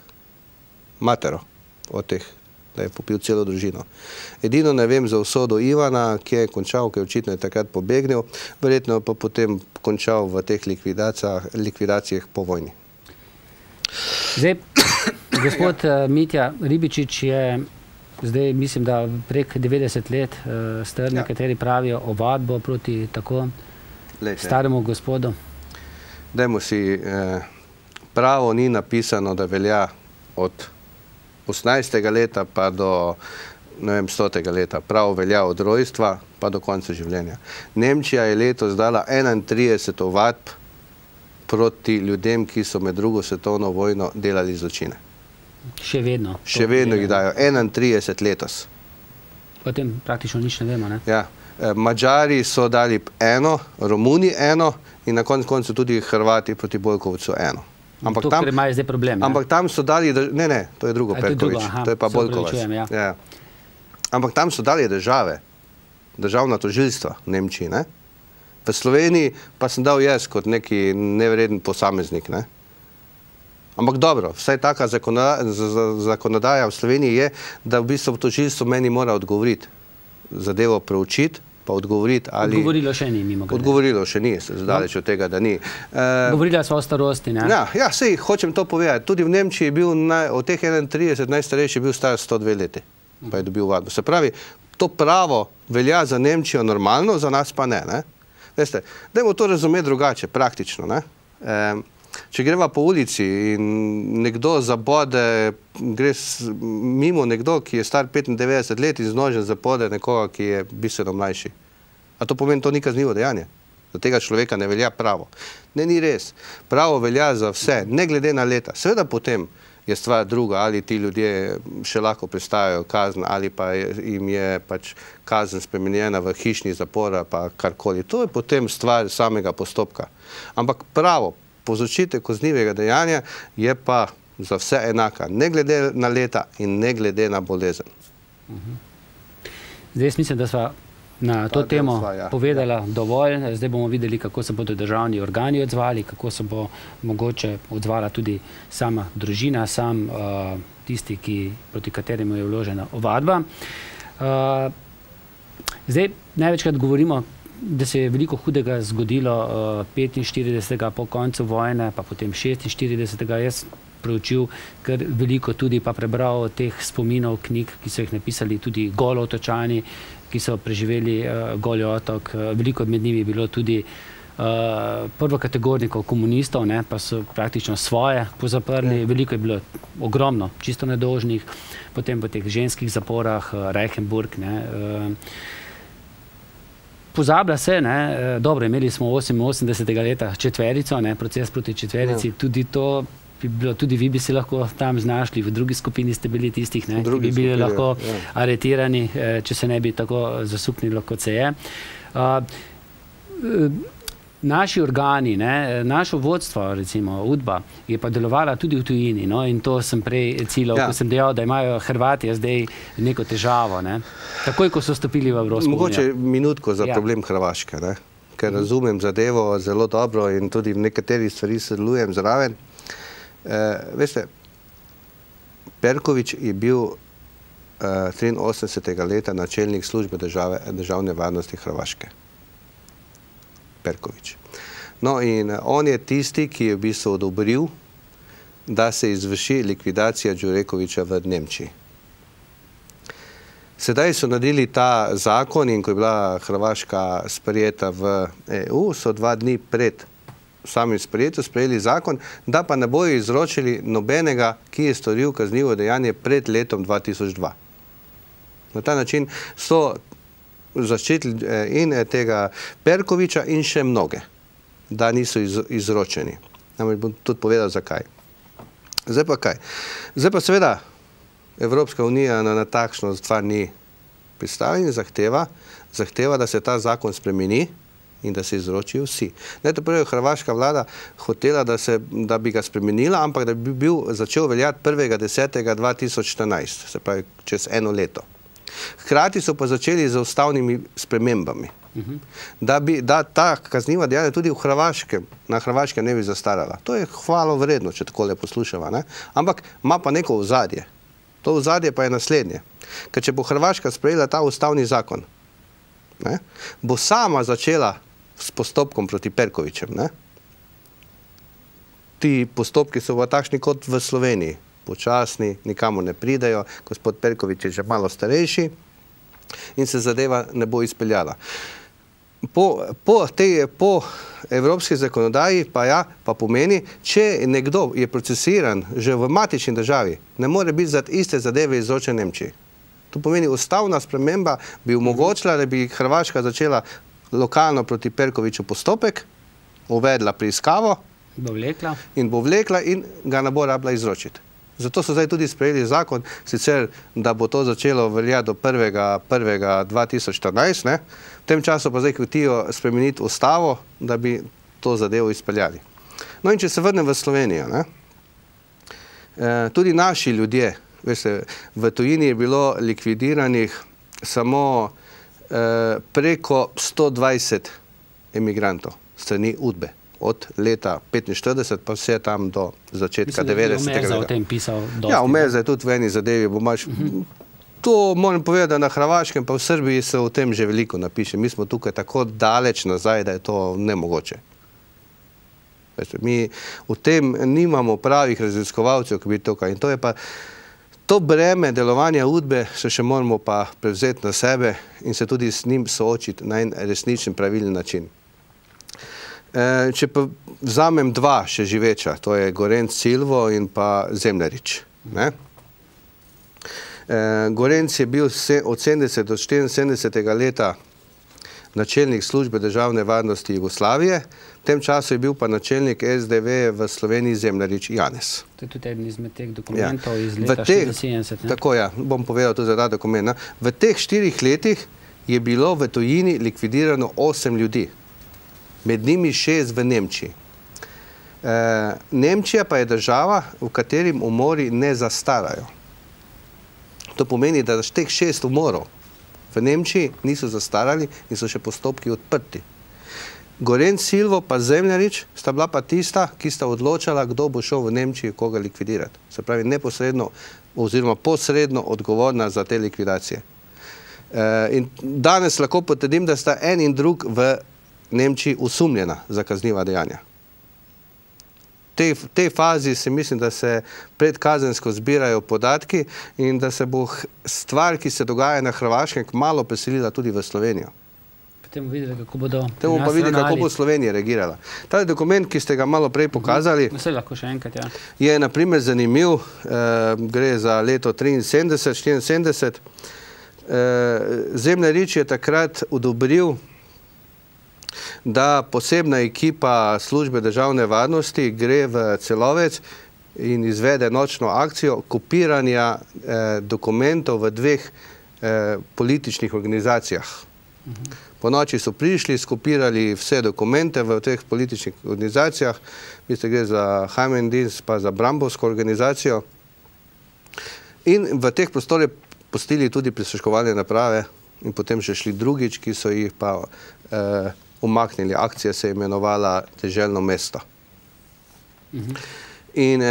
matero od teh, da je pobil celo družino. Edino ne vem za usodo Ivana, ki je končal, ki je očitno takrat pobegnil, verjetno pa potem končal v teh likvidacijah po vojni. Zdaj, gospod Mitja Ribičič je zdaj, mislim, da prek 90 let star, nekateri pravijo ovadbo proti tako staremu gospodu. Dajmo si, pravo ni napisano, da velja od 18. leta pa do 100. leta. Pravo velja od rojstva pa do konca življenja. Nemčija je letos dala 31 ovadb proti ljudem, ki so med drugo svetovno vojno delali zločine. Še vedno? Še vedno jih dajo. 31 letos. Potem praktično nič ne vemo, ne? Ja. Mađari so dali eno, Romuni eno in na koncu tudi Hrvati proti Bojkovcu eno. To, ker imajo zdaj problem, ne? Ampak tam so dali, ne, to je drugo Perkovič, to je pa Bojkovac. Ampak tam so dalje državna tožilstva v Nemčiji, ne? V Sloveniji pa sem dal jaz kot neki nevreden posameznik, ne? Ampak dobro, vsaj taka zakonodaja v Sloveniji je, da v bistvu tožilstvo meni mora odgovoriti, zadevo preučiti, pa odgovoriti ali... Odgovorilo še ni, mimo grede. Odgovorilo še ni, se zdaleč od tega, da ni. Govorila sva o starosti, ne? Ja, sej, hočem to povedati. Tudi v Nemčiji je bil od teh 31 najstarejši bil star 102 leti, pa je dobil vadbo. Se pravi, to pravo velja za Nemčijo normalno, za nas pa ne, ne? Veste, dajmo to razumeti drugače, praktično, ne? Če greva po ulici in nekdo zabode, gre mimo nekdo, ki je star 95 let in z nožem zabode nekoga, ki je bistveno mlajši. A to pomeni, to ni kaznivo dejanje? Za tega človeka ne velja pravo. Ne, ni res. Pravo velja za vse, ne glede na leta. Seveda potem je stvar druga, ali ti ljudje še lahko prestajajo kazen, ali pa jim je pač kazen spremenjena v hišni zapor, pa karkoli. To je potem stvar samega postopka. Ampak pravo, povzročitev kaznivega dejanja je pa za vse enaka, ne glede na leta in ne glede na bolezen. Zdaj jaz mislim, da sva na to temo povedala dovolj. Zdaj bomo videli, kako se bodo državni organi odzvali, kako se bo mogoče odzvala tudi sama družina, sam tisti, proti kateremu je vložena ovadba. Zdaj največkrat govorimo, da se je veliko hudega zgodilo 45. po koncu vojne, pa potem 46. Jaz preučil kar veliko tudi pa prebral teh spominov knjig, ki so jih napisali tudi Golotočani, ki so preživeli Goli otok. Veliko med njimi je bilo tudi prvokategornikov komunistov, ne, pa so praktično svoje pozaprli. Veliko je bilo ogromno, čisto nedolžnih, potem v teh ženskih zaporah, Reichenburg, ne. Pozablja se, ne, dobro, imeli smo 88. leta četverico, ne, proces proti četverici, tudi to bi bilo, tudi vi bi se lahko tam znašli, v drugi skupini ste bili tistih, ne, ki bi bili lahko aretirani, če se ne bi tako zasuknilo, kot se je. Naši organi, ne, našo vodstvo, recimo UDBA, je pa delovala tudi v tujini, no, in to sem prej ciljal, ko sem dejal, da imajo Hrvati zdaj neko težavo, ne, takoj, ko so stopili v Evropsko unijo. Mogoče minutko za problem Hrvaške, ne, ker razumem zadevo zelo dobro in tudi v nekaterih stvari sodelujem zraven. Veste, Perković je bil 83. leta načelnik službe državne varnosti Hrvaške. Perković. No in on je tisti, ki je v bistvu odobril, da se izvrši likvidacija Đurekovića v Nemčiji. Sedaj so naredili ta zakon in ko je bila Hrvaška sprejeta v EU, so 2 dni pred samim sprejetjem sprejeli zakon, da pa ne bojo izročili nobenega, ki je storil kaznivo dejanje pred letom 2002. Na ta način so zaščitili in tega Perkovića in še mnoge, da niso izročeni. Namreč bom tudi povedal, zakaj. Zdaj pa kaj? Zdaj pa seveda Evropska unija na takšno stvar ni pristala in zahteva, da se ta zakon spremeni in da se izročijo vsi. Najprej je hrvaška vlada hotela, da bi ga spremenila, ampak da bi začel veljati 1.10.2014, se pravi čez 1 leto. Hkrati so pa začeli z ustavnimi spremembami, da ta kazniva dejanja tudi na Hrvaškem ne bi zastarala. To je hvalo vredno, če takole poslušava, ne? Ampak ima pa neko ozadje. To ozadje pa je naslednje. Ker če bo Hrvaška sprejela ta ustavni zakon, ne, bo sama začela s postopkom proti Perkovićem, ne? Ti postopki so pa takšni kot v Sloveniji. Počasni, nikamor ne pridejo, gospod Perković je že malo starejši in se zadeva ne bo izpeljala. Po evropski zakonodaji pa pomeni, če nekdo je procesiran že v matični državi, ne more biti za iste zadeve izročen Nemčiji. To pomeni, ustavna sprememba bi omogočila, da bi Hrvaška začela lokalno proti Perkoviću postopek, uvedla preiskavo in bo vlekla in ga ne bo rabila izročiti. Zato so zdaj tudi sprejeli zakon, sicer, da bo to začelo veljati do 1.1.2014, ne? V tem času pa zdaj hotijo spremeniti ustavo, da bi to zadevo izpeljali. No in če se vrnem v Slovenijo, ne? Tudi naši ljudje, veste, v tujini je bilo likvidiranih samo preko 120 emigrantov strani UDBE. Od leta 1945 pa vse tam do začetka 90. leta. Mislim, da je o tem pisal dosti. Ja, Omerza je tudi v eni zadevi. To moram povedati, da na Hrvaškem pa v Srbiji se o tem že veliko napiše. Mi smo tukaj tako daleč nazaj, da je to nemogoče. Mi v tem nimamo pravih raziskovalcev, ki bi tukaj. In to je pa to breme delovanja UDBE se še moramo pa prevzeti na sebe in se tudi s njim soočiti na en resničen, pravilen način. Če pa vzamem dva še živeča, to je Gorenc Silvo in pa Zemljarič. Gorenc je bil od 70 do 74. leta načelnik službe državne varnosti Jugoslavije, v tem času je bil pa načelnik SDV v Sloveniji Zemljarič Janez. To je tudi eden izmed teh dokumentov iz leta 1970. Tako, ja, bom povedal tudi za ta dokument. V teh 4 letih je bilo v tujini likvidirano 8 ljudi. Med njimi 6 v Nemčiji. Nemčija pa je država, v katerim umori ne zastarajo. To pomeni, da teh 6 umorov v Nemčiji niso zastarali in so še postopki odprti. Gorenc Silvo pa Zemljarič sta bila pa tista, ki sta odločala, kdo bo šel v Nemčiji koga likvidirati. Se pravi, neposredno oziroma posredno odgovorna za te likvidacije. In danes lahko potrdim, da sta en in drug v Nemčiji osumljena za kazniva dejanja. V tej fazi se mislim, da se predkazensko zbirajo podatki in da se bo stvar, ki se dogaja na Hrvaškem, kmalu preselila tudi v Slovenijo. Potem bomo videli, kako bodo Potem bomo pa videli, kako bo Slovenija reagirala. Ta dokument, ki ste ga malo prej pokazali, je na primer zanimiv, gre za leto 73-74. Zemljarič je takrat odobril, da posebna ekipa službe državne varnosti gre v Celovec in izvede nočno akcijo kopiranja dokumentov v 2 političnih organizacijah. Po noči so prišli, skopirali vse dokumente v teh političnih organizacijah, mislim, gre za Heimendins pa za Brambovsko organizacijo, in v teh prostorih pustili tudi prisluškovalne naprave in potem še šli drugič, ki so jih pa umaknili. Akcija se je imenovala Deželno mesto. In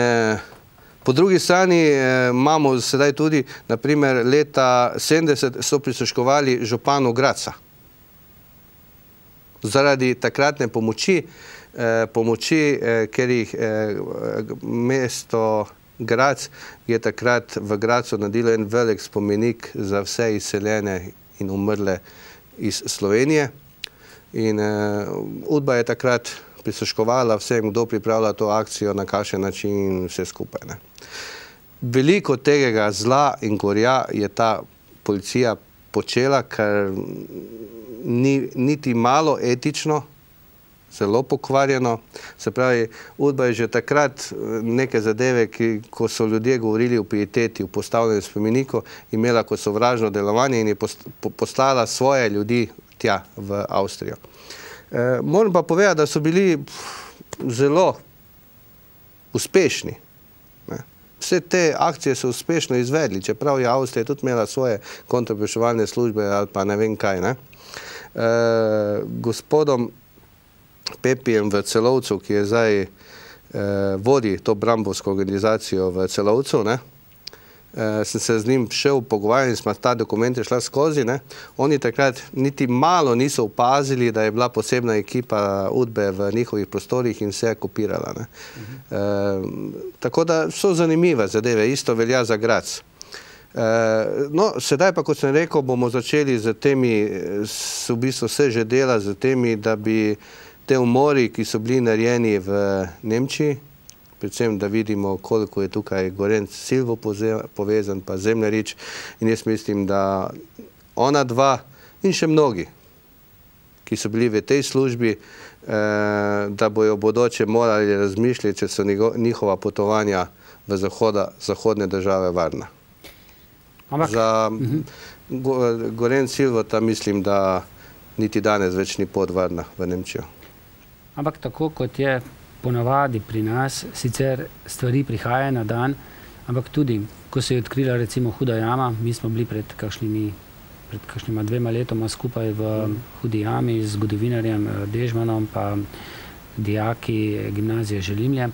po drugi strani imamo sedaj tudi, naprimer, leta 70 so prisluškovali županu Graca. Zaradi takratne pomoči, ker jih mesto Grac je takrat v Gracu naredilo en velik spomenik za vse izseljene in umrle iz Slovenije. In UDBA je takrat prisluškovala vsem, kdo pripravlja to akcijo, na kakšen način in vse skupaj. Veliko tega zla in gorja je ta policija počela, kar ni niti malo etično, zelo pokvarjeno. Se pravi, UDBA je že takrat neke zadeve, ko so ljudje govorili o pieteti, o postavljanju spomenikov, imela kot sovražno delovanje in je poslala svoje ljudi tja v Avstrijo. Moram pa povedati, da so bili zelo uspešni. Vse te akcije so uspešno izvedli, čeprav je Avstrija tudi imela svoje kontraobveščevalne službe ali pa ne vem kaj. Gospodom Pepijem v Celovcu, ki je zdaj vodi to Brambovsko organizacijo v Celovcu, sem se z njim šel pogovarjati in smo ta dokumente šla skozi. Oni takrat niti malo niso opazili, da je bila posebna ekipa UDBE v njihovih prostorih in vse kopirala. Tako da so zanimive zadeve, isto velja za Grac. No, sedaj pa, kot sem rekel, bomo začeli z temi, v bistvu se že dela z temi, da bi te umori, ki so bili narejeni v Nemčiji, predvsem, da vidimo, koliko je tukaj Gorenc Silvo povezan, pa Zemljarič, in jaz mislim, da ona dva in še mnogi, ki so bili v tej službi, da bojo bodoče morali razmišljati, če so njihova potovanja v zahodne države varna. Za Gorenc Silvo ta mislim, da niti danes več ni pot varna v Nemčijo. Ampak tako, kot je ponavadi pri nas, sicer stvari prihajajo na dan, ampak tudi, ko se je odkrila recimo Huda jama, mi smo bili pred kakšnimi pred kakšnima 2 letoma skupaj v Hudi jami z zgodovinarjem Dežmanom pa dijaki gimnazije Želimlje.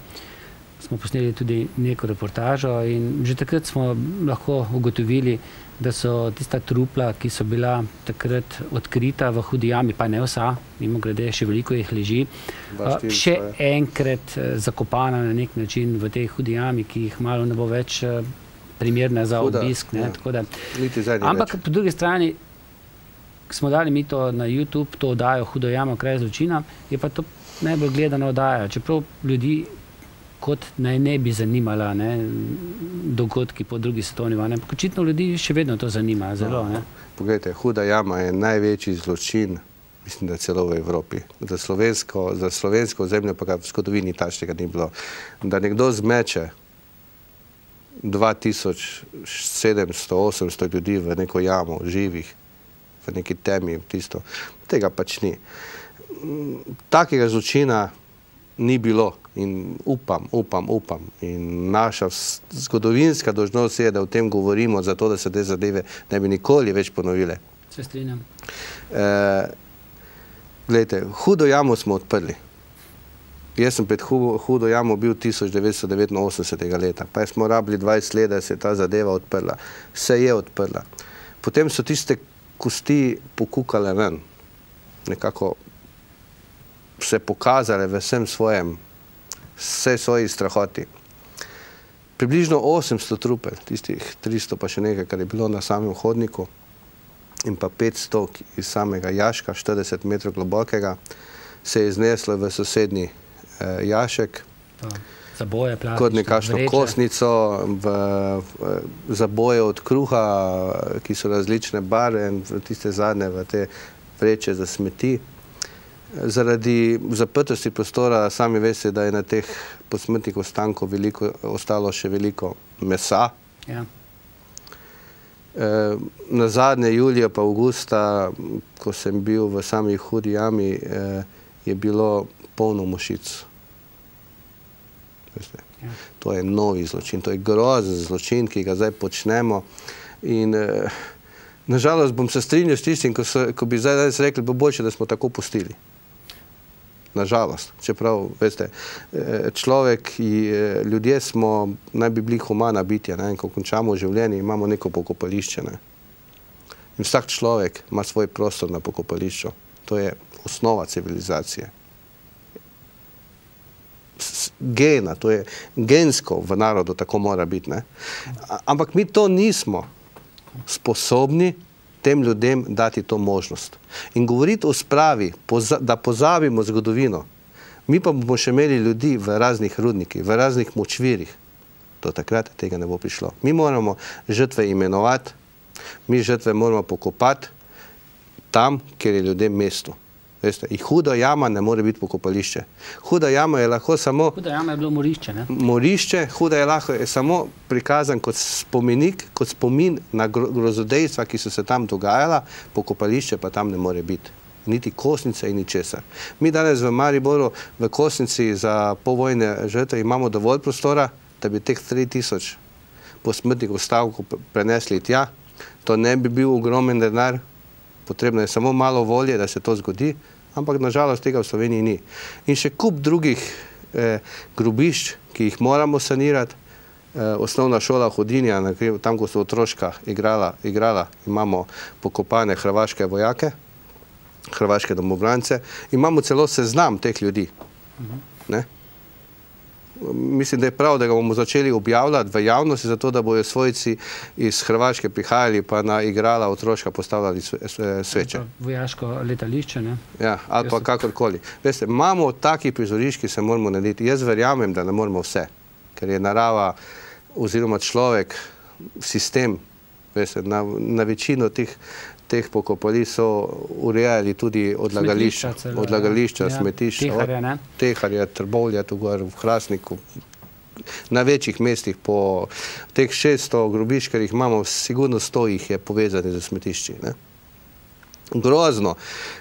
Smo posneli tudi neko reportažo in že takrat smo lahko ugotovili, da so tista trupla, ki so bila takrat odkrita v Hudi jami, pa ne vsa, mimogrede, še veliko jih leži, še enkrat zakopana na nek način v tej Hudi jami, ki jih malo ne bo več primerna za obisk. Ampak po drugi strani smo dali mi to na YouTube, to oddajo Hudo jamo, kraj zločina, je pa to najbolj gledana oddaja, čeprav ljudi kot naj ne bi zanimala dogodki po drugi svetovni vojni. Ampak očitno ljudi še vedno to zanima. Zelo. Poglejte, Huda jama je največji zločin, mislim, da celo v Evropi. Za slovensko zemljo pa v zgodovini takšnega ni bilo. Da nekdo zmeče 2700-800 ljudi v neko jamo, živih, v neki temi, tisto. Tega pač ni. Takega zločina ni bilo. In upam. In naša zgodovinska dolžnost je, da o tem govorimo, zato da se te zadeve ne bi nikoli več ponovile. Se strinjam. Glejte, Hudo jamo smo odprli. Jaz sem pred Hudo jamo bil 1989. leta. Pa smo rabili 20 let, da se je ta zadeva odprla. Se je odprla. Potem so tiste kosti pokukale ven. Nekako se pokazale v vsem vse svoji strahoti. Približno 800 trupel, tistih 300 pa še nekaj, kar je bilo na samem hodniku, in pa 500 iz samega jaška, 40 metrov globokega, se je izneslo v sosednji jašek, kot nekakšno kostnico, zaboje od kruha, ki so različne barve, in tiste zadnje v te vreče za smeti. Zaradi zaprtosti prostora sami veste, da je na teh posmrtnih ostankov ostalo še veliko mesa. Nazadnje julija pa avgusta, ko sem bil v sami Hudi jami, je bilo polno mušic. To je novi zločin, to je grozen zločin, ki ga zdaj počnemo. In nažalost bom se strinjal s tistim, ko bi zdaj rekli, bo boljše, da smo tako pustili. Nažalost, čeprav, veste, človek, ljudje smo, naj bi bili humana bitja, ko končamo življenje, imamo neko pokopališče. In vsak človek ima svoj prostor na pokopališču. To je osnova civilizacije. Gena, to je gensko v narodu, tako mora biti. Ampak mi to nismo sposobni tem ljudem dati to možnost. In govoriti o spravi, da pozabimo zgodovino, mi pa bomo še imeli ljudi v raznih rudnikih, v raznih močvirih. Do takrat tega ne bo prišlo. Mi moramo žrtve imenovati, mi žrtve moramo pokopati tam, kjer je ljudem mesto. Veste, in Huda jama ne more biti pokopališče. Huda jama je lahko samo... Huda jama je bilo morišče, ne? Morišče, Huda je lahko samo prikazan kot spomenik, kot spomin na grozodejstva, ki so se tam dogajala, pokopališče pa tam ne more biti. Niti kostnice in ničesar. Mi danes v Mariboru, v kostnici za povojne žrtve imamo dovolj prostora, da bi teh 3000 posmrtnih ostavkov prenesli tja. To ne bi bil ogromen denar. Potrebno je samo malo volje, da se to zgodi, ampak nažalost tega v Sloveniji ni. In še kup drugih grobišč, ki jih moramo sanirati. Osnovna šola Hudinja, tam, ko so otroška igrala, imamo pokopane hrvaške vojake, hrvaške domobrance. Imamo celo seznam teh ljudi. Mislim, da je prav, da ga bomo začeli objavljati v javnosti, zato da bojo svojci iz Hrvaške prihajali pa na igrala otroška postavljali sveče. Vojaško letališče, ne? Ja, ali pa kakorkoli. Veste, imamo taki prizorišč, ki se moramo narediti. Jaz verjamem, da ne moramo vse, ker je narava oziroma človek, sistem, veste, na večino teh pokopališč so urejali tudi odlagališča, smetišča, Teharja, Trbovlja, tu gor v Hrastniku, na večjih mestih po teh 600 grobišč, ker jih imamo, sigurno 100 jih je povezani z smetišči. Grozno,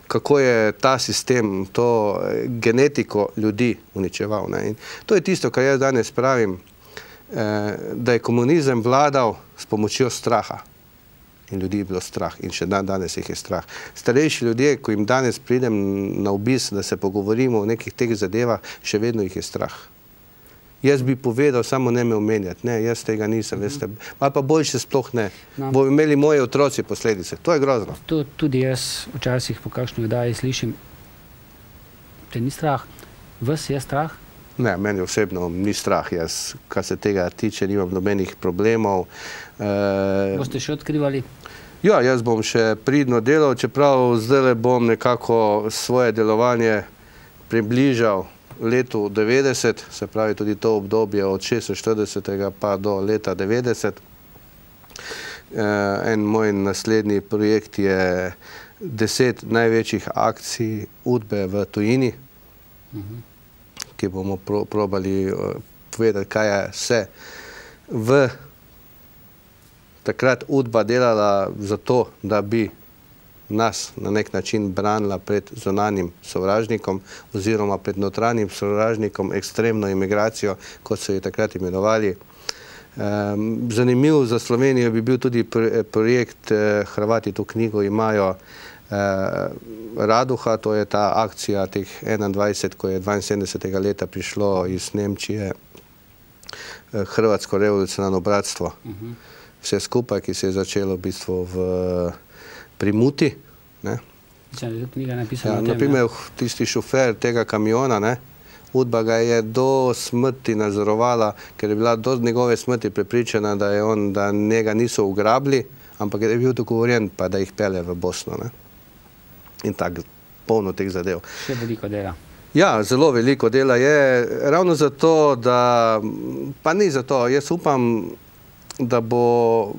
kako je ta sistem, to genetiko ljudi uničeval. In to je tisto, kar jaz danes pravim, da je komunizem vladal s pomočjo straha. In ljudi je bilo strah in še danes jih je strah. Starejši ljudje, ko jim danes pridem na obisk, da se pogovorimo o nekih teh zadevah, še vedno jih je strah. Jaz bi povedal, samo ne me omenjati. Ne, jaz tega nisem, veste. Ali pa boljše sploh ne. Bo imeli moji otroci posledice. To je grozno. To tudi jaz včasih po kakšni oddaji slišim. Te ni strah. Vas je strah? Ne, meni osebno ni strah. Jaz, kar se tega tiče, nimam nobenih problemov. Boste še odkrivali? Ja, jaz bom še pridno delal, čeprav zdaj bom nekako svoje delovanje približal letu 90, se pravi tudi to obdobje od 46. pa do leta 90. En moj naslednji projekt je 10 največjih akcij UDBE v tujini, ki bomo probali povedati, kaj je vse v takrat UDBA delala za to, da bi nas na nek način branila pred zunanjim sovražnikom oziroma pred notranjim sovražnikom, ekstremno imigracijo, kot so jo takrat imenovali. Zanimiv za Slovenijo bi bil tudi projekt, Hrvati to knjigo imajo, Raduha, to je ta akcija teh 21, ko je 72. leta prišlo iz Nemčije Hrvatsko revolucionarno bratstvo. Vse skupaj, ki se je začelo v bistvu pri Muti. Naprimer, tisti šofer tega kamiona, UDBA ga je do smrti nadzorovala, ker je bila do njegove smrti prepričana, da njega niso ugrabili, ampak je bil dogovorjen, pa da jih pelje v Bosno. In tako, polno teh zadev. Še veliko dela. Ja, zelo veliko dela je. Ravno zato, da, pa ni zato, jaz upam, da bo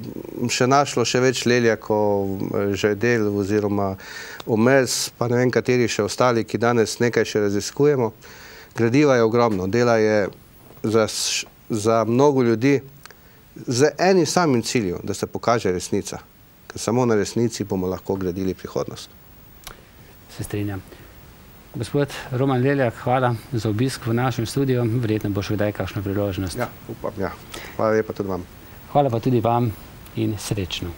še našlo še več Leljakov, Žajdel oziroma Omez, pa ne vem kateri še ostali, ki danes nekaj še raziskujemo. Gradiva je ogromno, dela je za mnogo ljudi z enim samim ciljem, da se pokaže resnica. Ker samo na resnici bomo lahko gradili prihodnost. Se strinjam. Gospod Roman Leljak, hvala za obisk v našem studiu. Verjetno bo še kdaj kakšna priložnost. Ja, upam, ja. Hvala lepa tudi vam. Hvala pa tudi vam in srečno.